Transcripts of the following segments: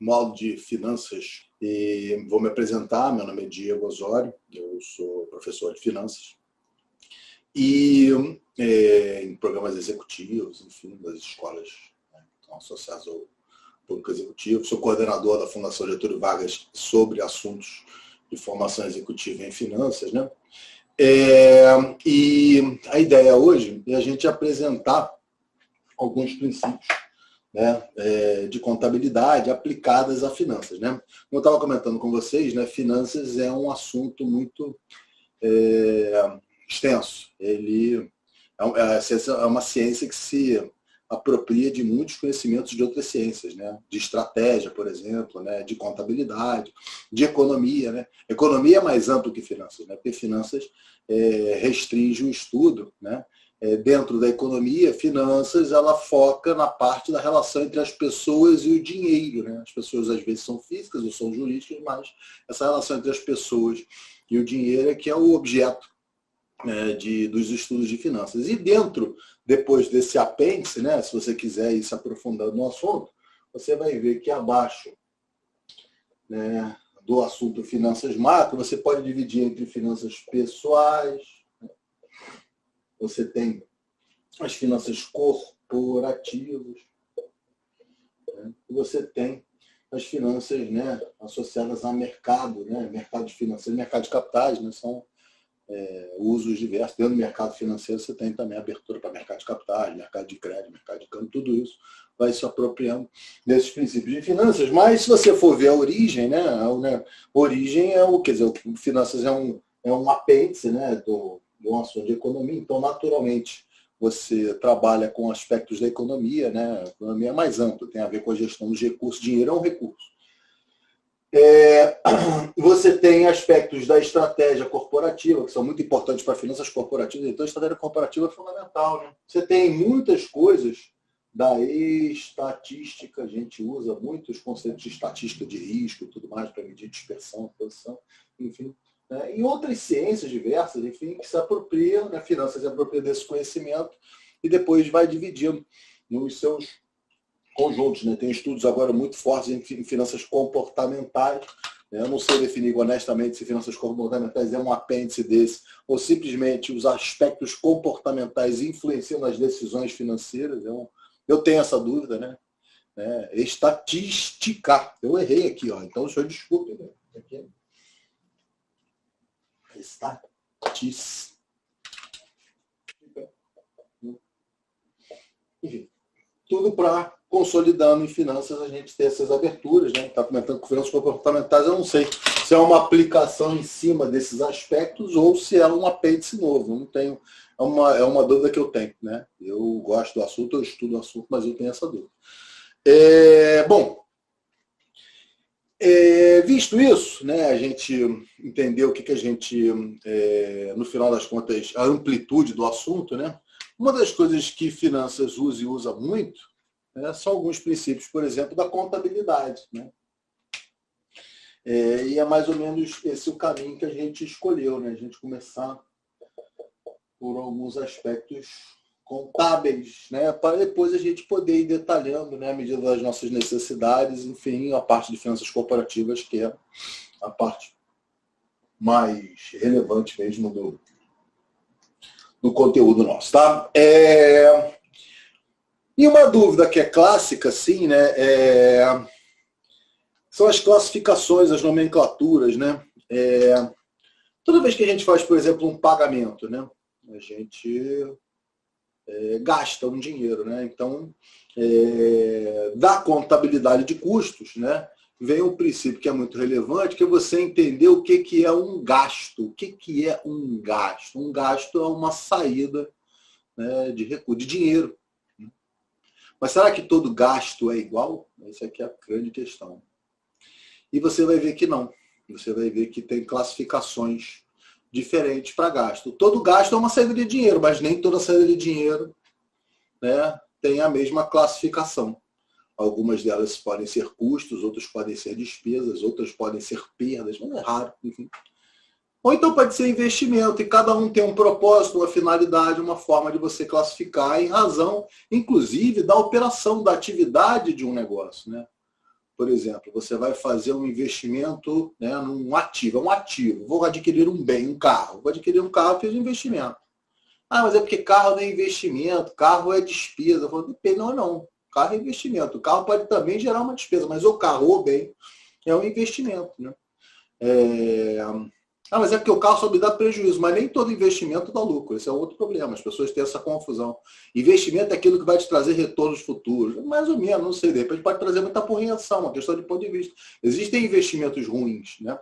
módulo de finanças e vou me apresentar. Meu nome é Diego Osório, eu sou professor de finanças e em programas executivos, enfim, das escolas, né, que estão associadas ao público executivo. Sou coordenador da Fundação Getúlio Vargas sobre assuntos de formação executiva em finanças, né? E a ideia hoje é a gente apresentar alguns princípios, né, de contabilidade aplicadas a finanças, né? Como eu estava comentando com vocês, né, finanças é um assunto muito extenso. Ele é uma ciência que se apropria de muitos conhecimentos de outras ciências, né? De estratégia, por exemplo, né? De contabilidade, de economia, né? Economia é mais amplo que finanças, né? Porque finanças restringe o estudo, né? Dentro da economia, finanças, ela foca na parte da relação entre as pessoas e o dinheiro, né? As pessoas às vezes são físicas ou são jurídicas, mas essa relação entre as pessoas e o dinheiro é que é o objeto dos estudos de finanças. E dentro, depois desse apêndice, né, se você quiser ir se aprofundando no assunto, você vai ver que abaixo, né, do assunto finanças macro, você pode dividir entre finanças pessoais, né? Você tem as finanças corporativas, né? E você tem as finanças, né, associadas a mercado, né, mercado financeiro, mercado de capitais, né, são usos diversos. Dentro do mercado financeiro você tem também abertura para mercado de capitais, mercado de crédito, mercado de câmbio, tudo isso vai se apropriando desses princípios de finanças. Mas se você for ver a origem, né, a origem quer dizer, finanças é um apêndice, né, do assunto de economia. Então, naturalmente, você trabalha com aspectos da economia, né? A economia é mais ampla, tem a ver com a gestão dos recursos. Dinheiro é um recurso. Você tem aspectos da estratégia corporativa, que são muito importantes para finanças corporativas. Então, a estratégia corporativa é fundamental, né? Você tem muitas coisas da estatística, a gente usa muitos conceitos de estatística de risco e tudo mais para medir dispersão, posição, enfim. Né? E outras ciências diversas, enfim, que se apropriam, né? Finanças se apropriam desse conhecimento e depois vai dividindo nos seus conjuntos, né? Tem estudos agora muito fortes em finanças comportamentais. Eu não sei definir honestamente se finanças comportamentais é um apêndice desse ou simplesmente os aspectos comportamentais influenciam nas decisões financeiras. Eu tenho essa dúvida, né? Estatística. Eu errei aqui, ó. Então, o senhor desculpe. Né? Aqui. Estatística. Enfim, tudo para consolidando em finanças a gente ter essas aberturas, né? Está comentando com finanças comportamentais, eu não sei se é uma aplicação em cima desses aspectos ou se é um apêndice novo. Eu não tenho, é uma dúvida que eu tenho, né? Eu gosto do assunto, eu estudo o assunto, mas eu tenho essa dúvida. Visto isso, né, a gente entendeu o que a gente, no final das contas, a amplitude do assunto, né? Uma das coisas que finanças usa e usa muito, né, são alguns princípios, por exemplo, da contabilidade, né? E é mais ou menos esse o caminho que a gente escolheu, né? A gente começar por alguns aspectos contábeis, né? Para depois a gente poder ir detalhando, né, à medida das nossas necessidades, enfim, a parte de finanças corporativas, que é a parte mais relevante mesmo do conteúdo nosso, tá? E uma dúvida que é clássica, sim, né, são as classificações, as nomenclaturas, né? Toda vez que a gente faz, por exemplo, um pagamento, né, a gente gasta um dinheiro, né? Então, da contabilidade de custos, né, vem um princípio que é muito relevante, que é você entender o que é um gasto. O que é um gasto? Um gasto é uma saída, né, de recurso, de dinheiro. Mas será que todo gasto é igual? Essa aqui é a grande questão. E você vai ver que não. Você vai ver que tem classificações diferentes para gasto. Todo gasto é uma saída de dinheiro, mas nem toda saída de dinheiro, né, tem a mesma classificação. Algumas delas podem ser custos, outras podem ser despesas, outras podem ser perdas, mas é raro, enfim. Ou então pode ser investimento, e cada um tem um propósito, uma finalidade, uma forma de você classificar em razão, inclusive, da operação, da atividade de um negócio, né? por exemplo, você vai fazer um investimento, né, num ativo, é um ativo. Vou adquirir um bem, um carro. Vou adquirir um carro, fiz um investimento. Ah, mas é porque carro não é investimento, carro é despesa. Eu falo, depende, não, não. Carro é investimento. O carro pode também gerar uma despesa, mas o carro ou bem é um investimento, né? Ah, mas é porque o carro só me dá prejuízo, mas nem todo investimento dá lucro. Esse é outro problema. As pessoas têm essa confusão. Investimento é aquilo que vai te trazer retornos futuros. Mais ou menos, não sei. De repente pode trazer muita apreensão, uma questão de ponto de vista. Existem investimentos ruins, né?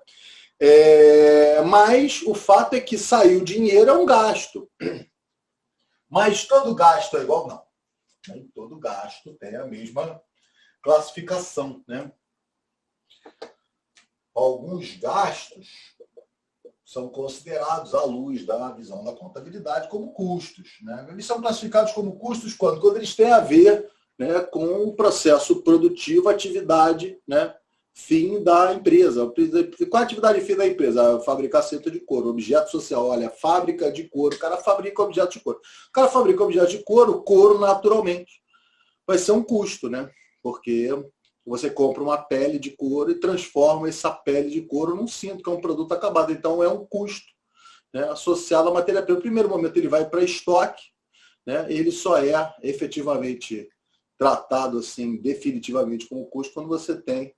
Mas o fato é que saiu dinheiro é um gasto. Mas todo gasto é igual? Não. Nem todo gasto tem a mesma classificação, né? Alguns gastos são considerados, à luz da visão da contabilidade, como custos, né? Eles são classificados como custos quando eles têm a ver, né, com o processo produtivo, atividade, né, fim da empresa. Qual a atividade fim da empresa? Fabricar cinta de couro, objeto social. Olha, fábrica de couro, o cara fabrica objeto de couro. O cara fabrica objeto de couro, couro naturalmente vai ser um custo, né? Porque você compra uma pele de couro e transforma essa pele de couro num cinto, que é um produto acabado. Então, é um custo, né, associado à matéria-prima. No primeiro momento, ele vai para estoque, né, ele só é efetivamente tratado assim, definitivamente como custo quando você tem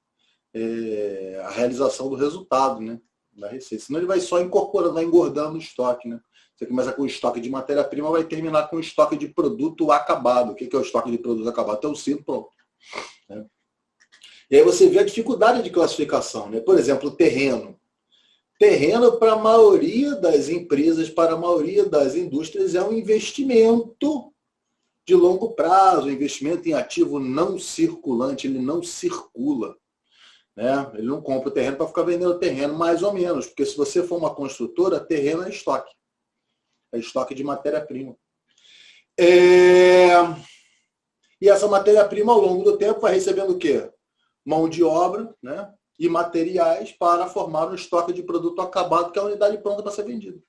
a realização do resultado, né, da receita. Senão, ele vai só incorporando, vai engordando o estoque. Né? Você começa com o estoque de matéria-prima, vai terminar com o estoque de produto acabado. O que é o estoque de produto acabado? É o cinto, pronto. Né? E aí você vê a dificuldade de classificação, né? Por exemplo, o terreno. Terreno, para a maioria das empresas, para a maioria das indústrias, é um investimento de longo prazo, investimento em ativo não circulante, ele não circula. Né? Ele não compra o terreno para ficar vendendo terreno, mais ou menos, porque se você for uma construtora, terreno é estoque. É estoque de matéria-prima. E essa matéria-prima, ao longo do tempo, vai recebendo o quê? Mão de obra, né, e materiais para formar um estoque de produto acabado, que é a unidade pronta para ser vendida.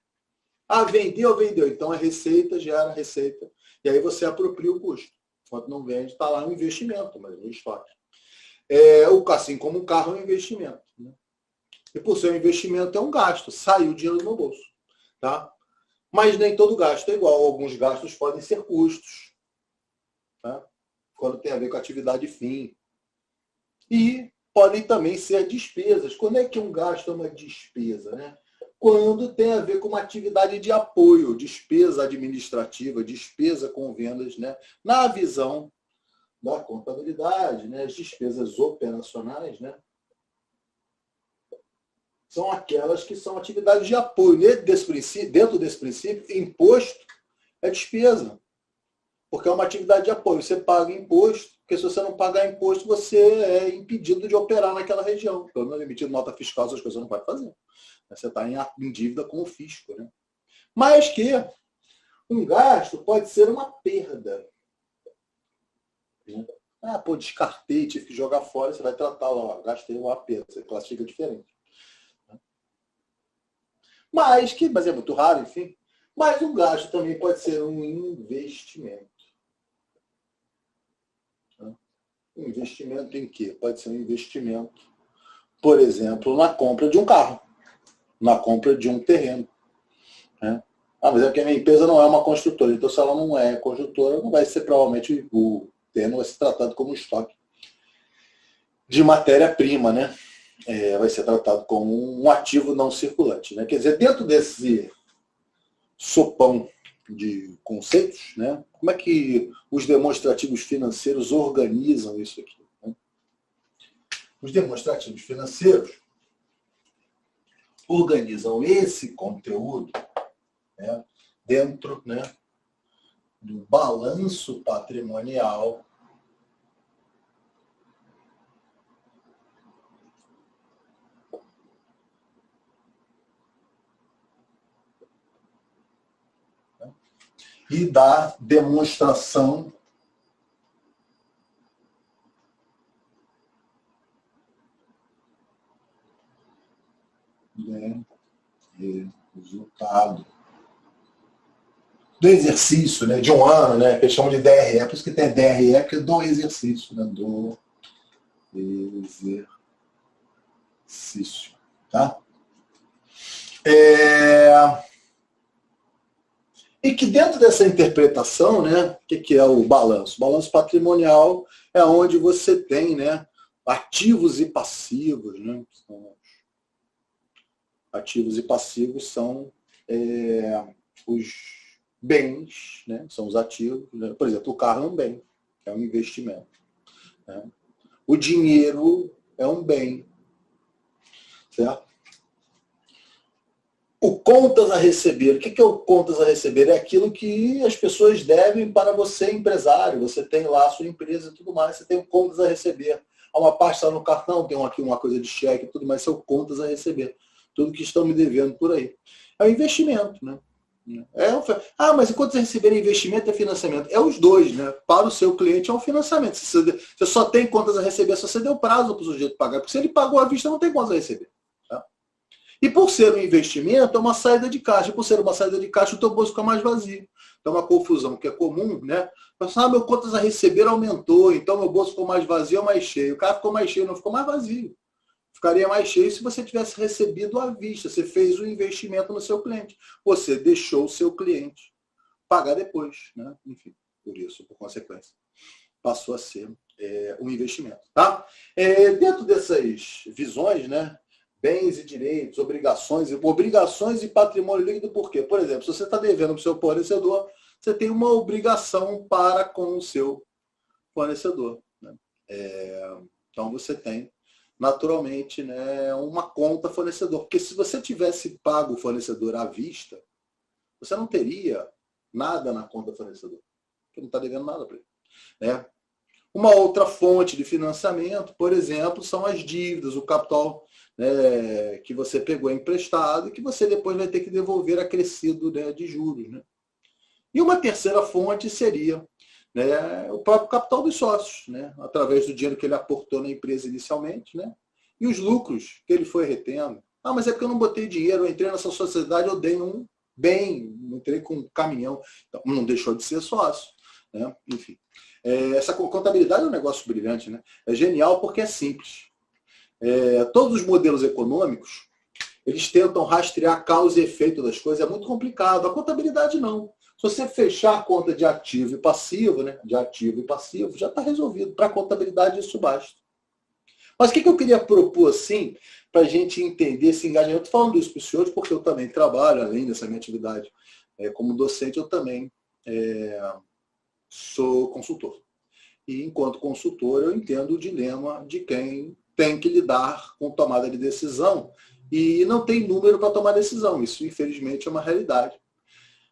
Ah, vendeu. Então, a receita gera receita. E aí você apropria o custo. Enquanto não vende, está lá no investimento, mas no estoque. Assim como um carro é um investimento. Né? E por ser um investimento, é um gasto. Saiu o dinheiro do meu bolso. Tá? Mas nem todo gasto é igual. Alguns gastos podem ser custos. Tá? Quando tem a ver com a atividade fim. E podem também ser despesas. Quando é que um gasto é uma despesa? Né? Quando tem a ver com uma atividade de apoio, despesa administrativa, despesa com vendas, né? Na visão da contabilidade, né? As despesas operacionais, né? São aquelas que são atividades de apoio. Dentro desse princípio, imposto é despesa. Porque é uma atividade de apoio. Você paga imposto, porque se você não pagar imposto, você é impedido de operar naquela região. Então, não é emitido nota fiscal, essas coisas você não pode fazer. Você está em dívida com o fisco. Né? Mas que um gasto pode ser uma perda. Descartei, tive que jogar fora, você vai tratar lá, gastei uma perda, você classifica diferente. Mas é muito raro, enfim. Mas um gasto também pode ser um investimento. Um investimento em quê? Pode ser um investimento, por exemplo, na compra de um carro, na compra de um terreno. Né? Mas é porque a minha empresa não é uma construtora, então se ela não é construtora, não vai ser provavelmente o terreno vai ser tratado como estoque de matéria-prima, né? Vai ser tratado como um ativo não circulante. Né? Quer dizer, dentro desse sopão de conceitos, né? Como é que os demonstrativos financeiros organizam isso aqui? Né? Os demonstrativos financeiros organizam esse conteúdo, né, dentro, né, do balanço patrimonial e da demonstração de resultado do exercício, né, de um ano, né, que eles chamam de DRE, por isso que tem DRE, que é do exercício, né, do Exercício. Tá? E que dentro dessa interpretação, né, o que é o balanço? O balanço patrimonial é onde você tem, né, ativos e passivos. Né? Ativos e passivos são os bens, né? São os ativos. Né? Por exemplo, o carro é um bem, é um investimento. Né? O dinheiro é um bem. Certo? O contas a receber. O que é o contas a receber? É aquilo que as pessoas devem para você, empresário. Você tem lá a sua empresa e tudo mais, você tem contas a receber. Há uma parte está no cartão, tem aqui uma coisa de cheque e tudo mais, são contas a receber. Tudo que estão me devendo por aí. É um investimento, né? Mas enquanto você receber investimento é financiamento. É os dois, né? Para o seu cliente é um financiamento. Você só tem contas a receber se você deu prazo para o sujeito pagar. Porque se ele pagou à vista, não tem contas a receber. Tá? E por ser um investimento, é uma saída de caixa. Por ser uma saída de caixa, o teu bolso fica mais vazio. Então, uma confusão que é comum, né? Meu contas a receber aumentou, então meu bolso ficou mais vazio ou mais cheio. O cara ficou mais cheio, não ficou mais vazio. Ficaria mais cheio se você tivesse recebido à vista. Você fez um investimento no seu cliente. Você deixou o seu cliente pagar depois. Né? Enfim, por isso, por consequência, passou a ser um investimento. Tá? Dentro dessas visões, né? Bens e direitos, obrigações e patrimônio líquido, por quê? Por exemplo, se você está devendo para o seu fornecedor, você tem uma obrigação para com o seu fornecedor. Né? Então, você tem naturalmente, né, uma conta fornecedor. Porque se você tivesse pago o fornecedor à vista, você não teria nada na conta fornecedor. Porque não está devendo nada para ele. Né? Uma outra fonte de financiamento, por exemplo, são as dívidas, o capital, né, que você pegou emprestado e que você depois vai ter que devolver acrescido, né, de juros. Né? E uma terceira fonte seria, né, o próprio capital dos sócios, né, através do dinheiro que ele aportou na empresa inicialmente, né, e os lucros que ele foi retendo. Mas é porque eu não botei dinheiro, eu entrei nessa sociedade, eu dei um bem, entrei com um caminhão, então não deixou de ser sócio. Né? Enfim, essa contabilidade é um negócio brilhante, né? É genial porque é simples. Todos os modelos econômicos, eles tentam rastrear causa e efeito das coisas, é muito complicado. A contabilidade não. Se você fechar a conta de ativo e passivo, né, de ativo e passivo, já está resolvido. Para a contabilidade isso basta. Mas o que eu queria propor, assim, para a gente entender esse engajamento? Estou falando isso para os senhores, porque eu também trabalho, além dessa minha atividade como docente, eu também sou consultor. E, enquanto consultor, eu entendo o dilema de quem tem que lidar com tomada de decisão e não tem número para tomar decisão. Isso, infelizmente, é uma realidade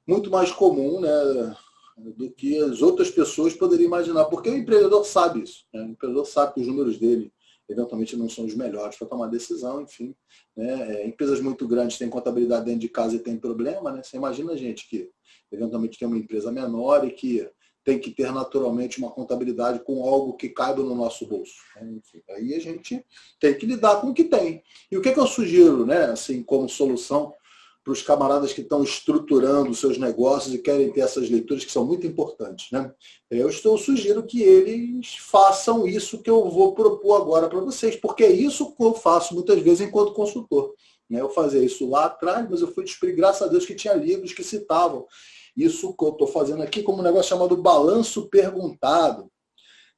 muito mais comum, né, do que as outras pessoas poderiam imaginar, porque o empreendedor sabe isso. Né? O empreendedor sabe que os números dele eventualmente não são os melhores para tomar decisão, enfim. Né? Empresas muito grandes têm contabilidade dentro de casa e tem problema. Né? Você imagina a gente que eventualmente tem uma empresa menor e que tem que ter naturalmente uma contabilidade com algo que caiba no nosso bolso. Enfim, aí a gente tem que lidar com o que tem. E o que eu sugiro, né, assim, como solução para os camaradas que estão estruturando os seus negócios e querem ter essas leituras que são muito importantes. Né? Eu sugiro que eles façam isso que eu vou propor agora para vocês, porque é isso que eu faço muitas vezes enquanto consultor. Eu fazia isso lá atrás, mas eu fui descobrir, graças a Deus, que tinha livros que citavam isso que eu estou fazendo aqui como um negócio chamado balanço perguntado.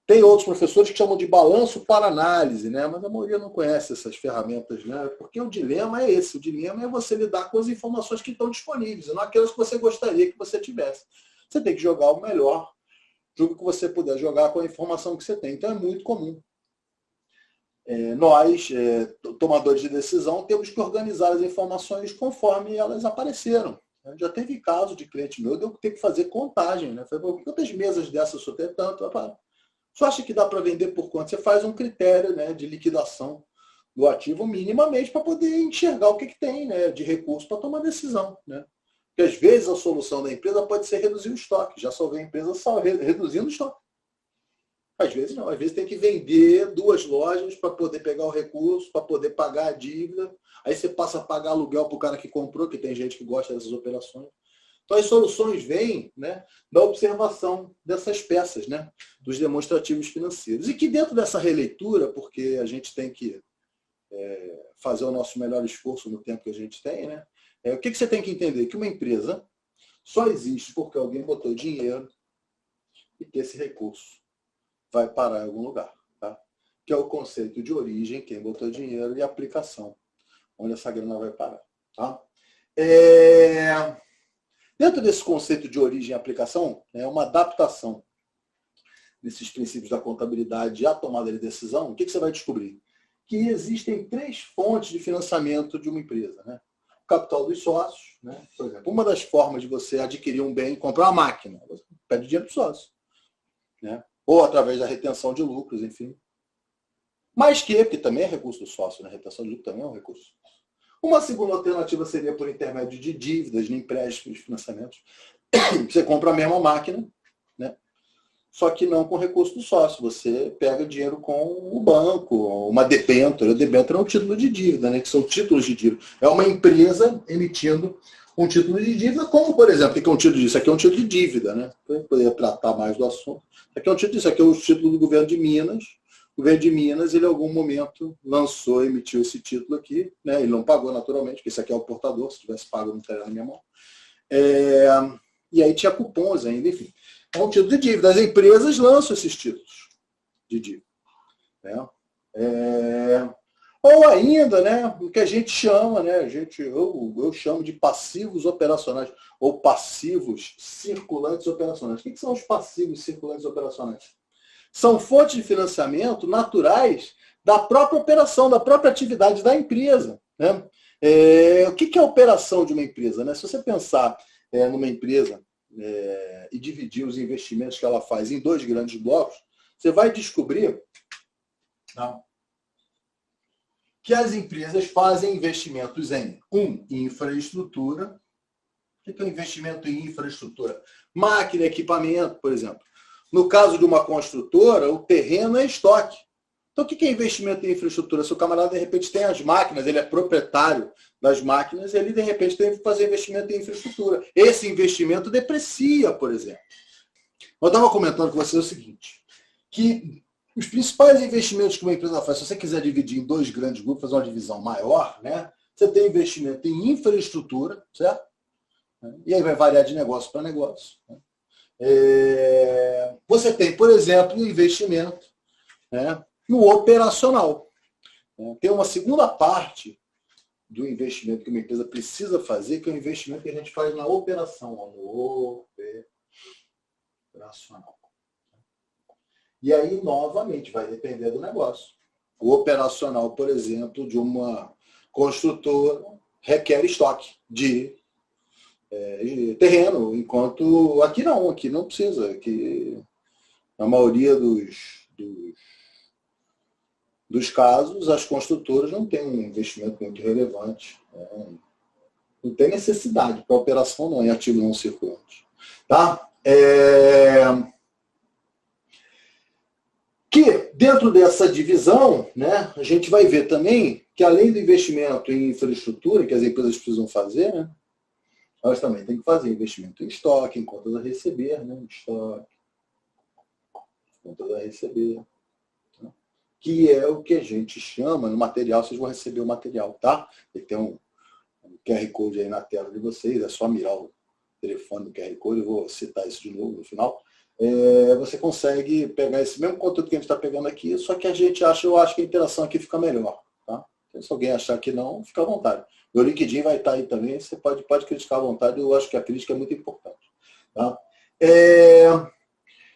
Tem outros professores que chamam de balanço para análise, né? Mas a maioria não conhece essas ferramentas, né? Porque o dilema é esse. O dilema é você lidar com as informações que estão disponíveis, não aquelas que você gostaria que você tivesse. Você tem que jogar o melhor jogo que você puder jogar com a informação que você tem. Então é muito comum. Nós, tomadores de decisão, temos que organizar as informações conforme elas apareceram. Já teve caso de cliente meu, eu ter que fazer contagem. Né? Falei, quantas mesas dessas eu tenho tanto? Você acha que dá para vender por quanto? Você faz um critério, né, de liquidação do ativo minimamente para poder enxergar o que tem, né, de recurso para tomar decisão. Né? Porque às vezes a solução da empresa pode ser reduzir o estoque. Já salvei a empresa só reduzindo o estoque. Às vezes não, às vezes tem que vender 2 lojas para poder pegar o recurso, para poder pagar a dívida. Aí você passa a pagar aluguel para o cara que comprou, que tem gente que gosta dessas operações. Então, as soluções vêm, né, da observação dessas peças, né, dos demonstrativos financeiros. E que dentro dessa releitura, porque a gente tem que fazer o nosso melhor esforço no tempo que a gente tem, né, o que você tem que entender? Que uma empresa só existe porque alguém botou dinheiro e que esse recurso vai parar em algum lugar. Tá? Que é o conceito de origem, quem botou dinheiro, e aplicação, onde essa grana vai parar. Tá? Dentro desse conceito de origem e aplicação, é uma adaptação desses princípios da contabilidade à tomada de decisão. O que você vai descobrir? Que existem 3 fontes de financiamento de uma empresa. Né? O capital dos sócios, né? Por exemplo, uma das formas de você adquirir um bem, comprar uma máquina, você pede dinheiro para o sócio. Né? Ou através da retenção de lucros, enfim. Mas que também é recurso do sócio, né? Retenção de lucros também é um recurso. Uma segunda alternativa seria por intermédio de dívidas, de empréstimos, de financiamentos. Você compra a mesma máquina, né? Só que não com recurso do sócio. Você pega dinheiro com o banco, uma debênture. A debênture é um título de dívida, né? Que são títulos de dívida. É uma empresa emitindo um título de dívida, como, por exemplo, o que é um título disso? Isso aqui é um título de dívida, né? Eu poderia tratar mais do assunto. Isso aqui é um título disso. Isso aqui é o título do governo de Minas. O governo de Minas, ele em algum momento lançou, emitiu esse título aqui, né? Ele não pagou naturalmente, porque esse aqui é o portador, se tivesse pago não estaria na minha mão. E aí tinha cupons ainda, enfim. É um título de dívida. As empresas lançam esses títulos de dívida. Né? Ou ainda, né, o que a gente chama, né, eu chamo de passivos operacionais, ou passivos circulantes operacionais. O que são os passivos circulantes operacionais? São fontes de financiamento naturais da própria operação, da própria atividade da empresa. Né? O que é a operação de uma empresa? Né? Se você pensar numa empresa e dividir os investimentos que ela faz em 2 grandes blocos, você vai descobrir que as empresas fazem investimentos em infraestrutura. O que é o investimento em infraestrutura? Máquina, equipamento, por exemplo. No caso de uma construtora, o terreno é estoque. Então, o que é investimento em infraestrutura? Se o camarada, de repente, tem as máquinas, ele é proprietário das máquinas, ele, de repente, tem que fazer investimento em infraestrutura. Esse investimento deprecia, por exemplo. Eu estava comentando com você o seguinte, que os principais investimentos que uma empresa faz, se você quiser dividir em 2 grandes grupos, fazer uma divisão maior, né? Você tem investimento em infraestrutura, certo? E aí vai variar de negócio para negócio. Né? Você tem, por exemplo, o investimento, né, no operacional. Tem uma segunda parte do investimento que uma empresa precisa fazer, que é o investimento que a gente faz na operação, no operacional. E aí, novamente, vai depender do negócio. O operacional, por exemplo, de uma construtora requer estoque de terreno, enquanto aqui não precisa. Aqui, na maioria dos casos, as construtoras não têm um investimento muito relevante. Não tem necessidade, para a operação não é ativo não circulante. Tá? Que dentro dessa divisão, né, a gente vai ver também que além do investimento em infraestrutura, que as empresas precisam fazer, né, elas também têm que fazer investimento em estoque, em contas a receber, né, estoque, contas a receber, tá? Que é o que a gente chama no material, vocês vão receber o material, tá? Ele tem um QR Code aí na tela de vocês, é só mirar o telefone do QR Code, eu vou citar isso de novo no final. Você consegue pegar esse mesmo conteúdo que a gente está pegando aqui, só que eu acho que a interação aqui fica melhor. Tá? Se alguém achar que não, fica à vontade. Meu LinkedIn vai estar aí também, você pode criticar à vontade, eu acho que a crítica é muito importante. Tá?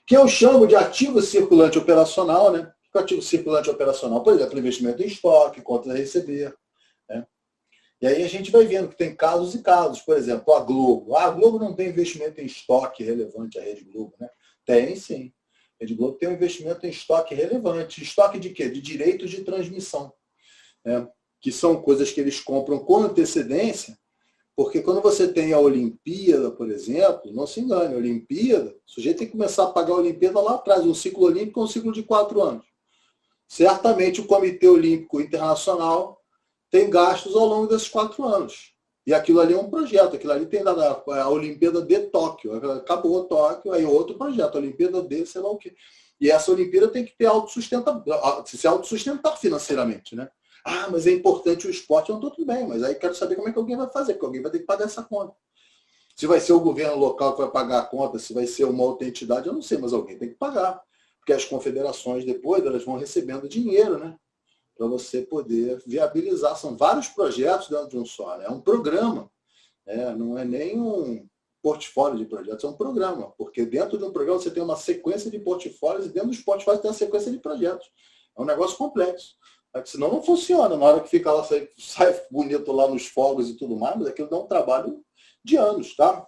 Que eu chamo de ativo circulante operacional, né? O que é ativo circulante operacional? Por exemplo, investimento em estoque, contas a receber. Né? E aí a gente vai vendo que tem casos e casos. Por exemplo, a Globo. A Globo não tem investimento em estoque relevante, a Rede Globo, né? Tem, sim. A Rede Globo tem um investimento em estoque relevante. Estoque de quê? De direitos de transmissão. Né? Que são coisas que eles compram com antecedência, porque quando você tem a Olimpíada, por exemplo, não se engane, a Olimpíada, o sujeito tem que começar a pagar a Olimpíada lá atrás. Um ciclo olímpico é um ciclo de 4 anos. Certamente o Comitê Olímpico Internacional tem gastos ao longo desses 4 anos. E aquilo ali é um projeto, aquilo ali tem a Olimpíada de Tóquio, acabou Tóquio, aí outro projeto, a Olimpíada de sei lá o quê. E essa Olimpíada tem que ter se autossustentar financeiramente, né? Ah, mas é importante o esporte, não, tudo bem, mas aí quero saber como é que alguém vai fazer, porque alguém vai ter que pagar essa conta. Se vai ser o governo local que vai pagar a conta, se vai ser uma outra entidade, eu não sei, mas alguém tem que pagar. Porque as confederações depois, elas vão recebendo dinheiro, né? Para você poder viabilizar. São vários projetos dentro de um só, né? É um programa, né? Não é nem um portfólio de projetos, é um programa. Porque dentro de um programa você tem uma sequência de portfólios e dentro dos portfólios tem uma sequência de projetos. É um negócio complexo. Senão não funciona. Na hora que fica lá, sai bonito lá nos fogos e tudo mais, mas aquilo dá um trabalho de anos, tá?